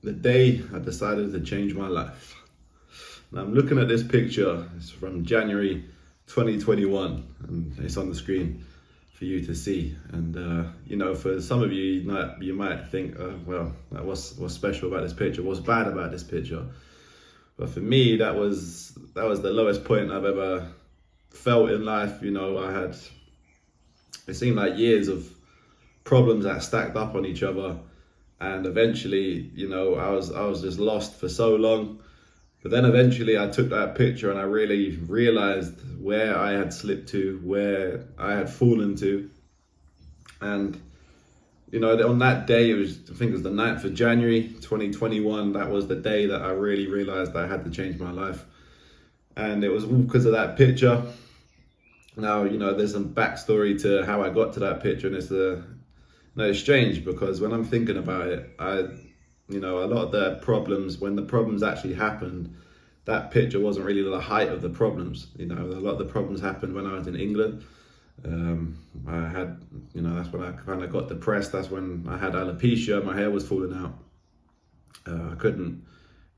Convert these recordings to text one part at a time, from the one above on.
the day I decided to change my life. Now I'm looking at this picture. It's from January 2021, and it's on the screen for you to see. And for some of you, you might think, well, what's special about this picture? What's bad about this picture? But for me, that was the lowest point I've ever felt in life. It seemed like years of problems that stacked up on each other, and eventually, I was just lost for so long. But then eventually I took that picture and I really realized where I had slipped to, where I had fallen to. And on that day, I think it was the 9th of January 2021, that was the day that I really realized I had to change my life. And it was all because of that picture. Now, there's some backstory to how I got to that picture, and it's strange because when I'm thinking about it, a lot of the problems, when the problems actually happened, that picture wasn't really the height of the problems. A lot of the problems happened when I was in England. I had, that's when I kind of got depressed. That's when I had alopecia. My hair was falling out. I couldn't,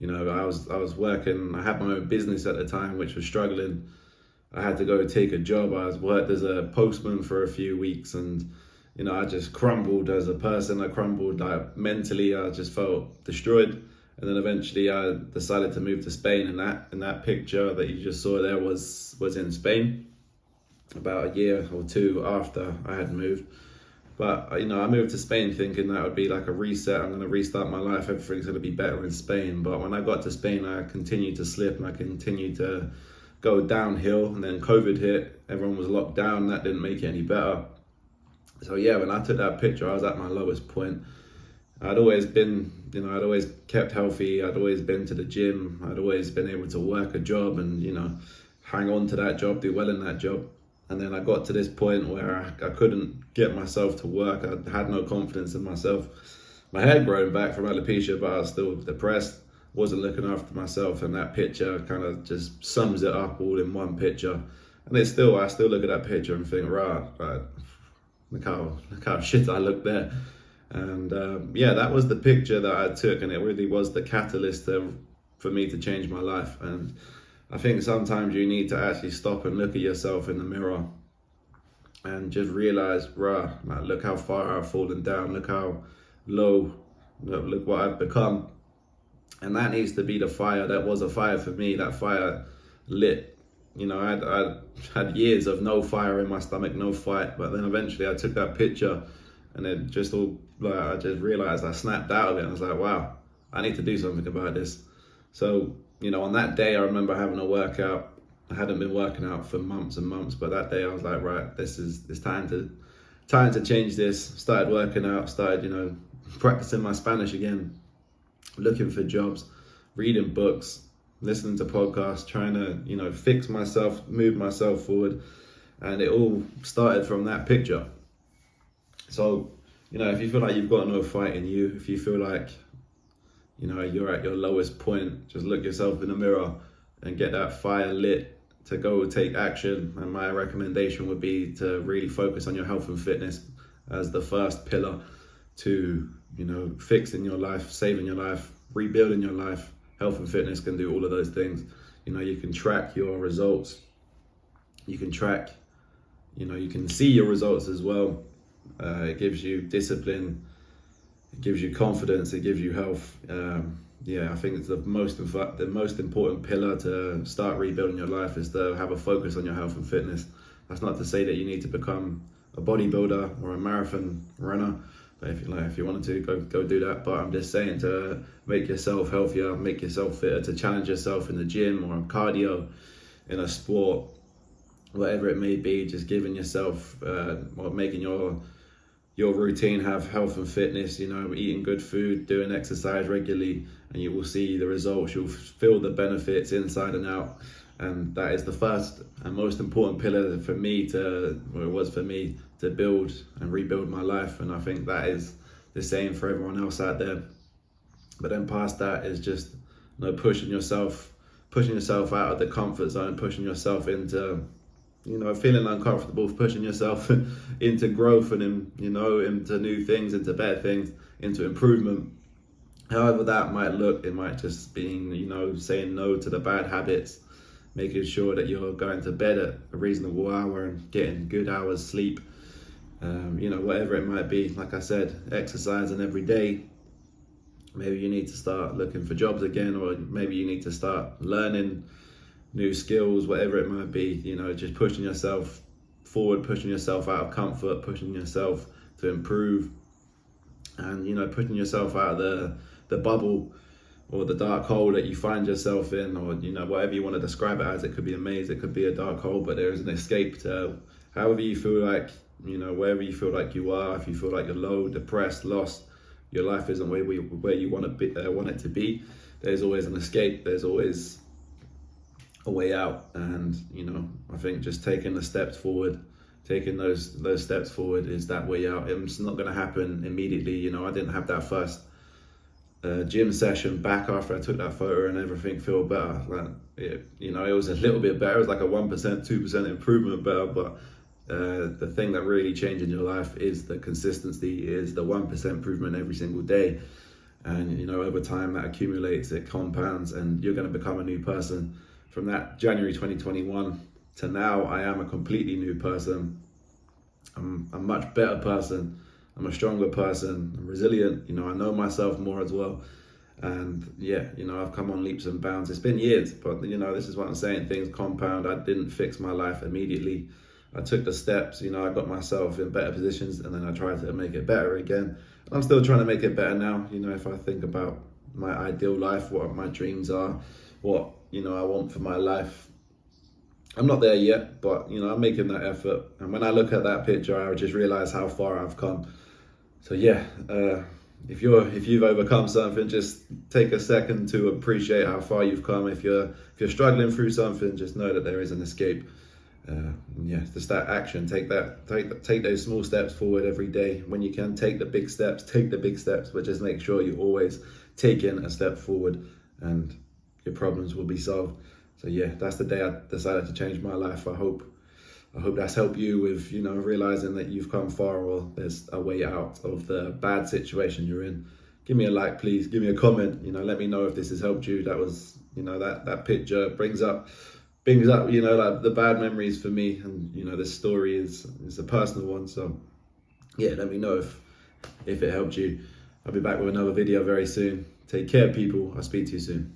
I was working. I had my own business at the time, which was struggling. I had to go take a job. I worked as a postman for a few weeks, and I just crumbled as a person. I crumbled mentally. I just felt destroyed. And then eventually I decided to move to Spain, and that picture that you just saw there was in Spain about a year or two after I had moved. But I moved to Spain thinking that would be like a reset. I'm going to restart my life. Everything's going to be better in Spain. But when I got to Spain, I continued to slip and I continued to go downhill. And then COVID hit. Everyone was locked down. That didn't make it any better. So yeah, when I took that picture, I was at my lowest point. I'd always been, I'd always kept healthy. I'd always been to the gym. I'd always been able to work a job and, hang on to that job, do well in that job. And then I got to this point where I couldn't get myself to work. I had no confidence in myself. My hair had grown back from alopecia, but I was still depressed. Wasn't looking after myself, and that picture kind of just sums it up all in one picture. And I still look at that picture and think, right, look how shit I look there. And that was the picture that I took, and it really was the catalyst for me to change my life. And I think sometimes you need to actually stop and look at yourself in the mirror and just realize, look how far I've fallen down, look how low, look what I've become. And that needs to be the fire. That was a fire for me. That fire lit. I had years of no fire in my stomach, no fight. But then eventually I took that picture, and it just all, I just realized I snapped out of it. And I was like, wow, I need to do something about this. So, on that day, I remember having a workout. I hadn't been working out for months and months, but that day I was like, right, it's time to change this. Started working out, started, practicing my Spanish again, looking for jobs, reading books, listening to podcasts, trying to, fix myself, move myself forward. And it all started from that picture. So, if you feel like you've got no fight in you, if you feel like, you're at your lowest point, just look yourself in the mirror and get that fire lit to go take action. And my recommendation would be to really focus on your health and fitness as the first pillar to, fixing your life, saving your life, rebuilding your life. Health and fitness can do all of those things. You can track your results. You can track, you can see your results as well. It gives you discipline. It gives you confidence. It gives you health. I think it's the most important pillar to start rebuilding your life is to have a focus on your health and fitness. That's not to say that you need to become a bodybuilder or a marathon runner, but if you wanted to, go do that. But I'm just saying to make yourself healthier, make yourself fitter, to challenge yourself in the gym or on cardio, in a sport, whatever it may be. Just giving yourself or making your routine have health and fitness, eating good food, doing exercise regularly, and you will see the results. You'll feel the benefits inside and out. And that is the first and most important pillar for me to build and rebuild my life. And I think that is the same for everyone else out there. But then past that is just pushing yourself out of the comfort zone, pushing yourself into feeling uncomfortable, pushing yourself into growth and into new things, into better things, into improvement. However that might look, it might just be, you know, saying no to the bad habits, making sure that you're going to bed at a reasonable hour and getting good hours sleep. You know, whatever it might be. Like I said, exercising every day. Maybe you need to start looking for jobs again, or maybe you need to start learning new skills, whatever it might be. You know, just pushing yourself forward, pushing yourself out of comfort, pushing yourself to improve, and, you know, putting yourself out of the bubble or the dark hole that you find yourself in, or, you know, whatever you want to describe it as. It could be a maze, it could be a dark hole, but there is an escape to however you feel like, you know, wherever you feel like you are. If you feel like you're low, depressed, lost, your life isn't where you want to be, want it to be, there's always an escape, there's always a way out. And, you know, I think just taking the steps forward, taking those steps forward is that way out. It's not going to happen immediately. You know, I didn't have that first gym session back after I took that photo and everything feel better. Like, you know, it was a little bit better. It was like a 1%, 2% improvement better, but the thing that really changes your life is the consistency, is the 1% improvement every single day. And, you know, over time that accumulates, it compounds, and you're going to become a new person. From that January 2021 to now, I am a completely new person. I'm a much better person. I'm a stronger person. I'm resilient. You know, I know myself more as well. And yeah, you know, I've come on leaps and bounds. It's been years, but, you know, this is what I'm saying. Things compound. I didn't fix my life immediately. I took the steps, you know, I got myself in better positions, and then I tried to make it better again. I'm still trying to make it better now. You know, if I think about my ideal life, what my dreams are, what, you know, I want for my life, I'm not there yet, but, you know, I'm making that effort. And when I look at that picture, I just realize how far I've come. So yeah, if you've overcome something, just take a second to appreciate how far you've come. If you're struggling through something, just know that there is an escape. Yeah, just that action. Take those small steps forward every day. When you can, take the big steps, but just make sure you're always taking a step forward, and your problems will be solved. So yeah, that's the day I decided to change my life. I hope that's helped you with, you know, realizing that you've come far, or there's a way out of the bad situation you're in. Give me a like, please. Give me a comment. You know, let me know if this has helped you. That was, you know, that picture brings up, you know, like the bad memories for me. And, you know, this story is a personal one. So yeah, let me know if it helped you. I'll be back with another video very soon. Take care, people. I'll speak to you soon.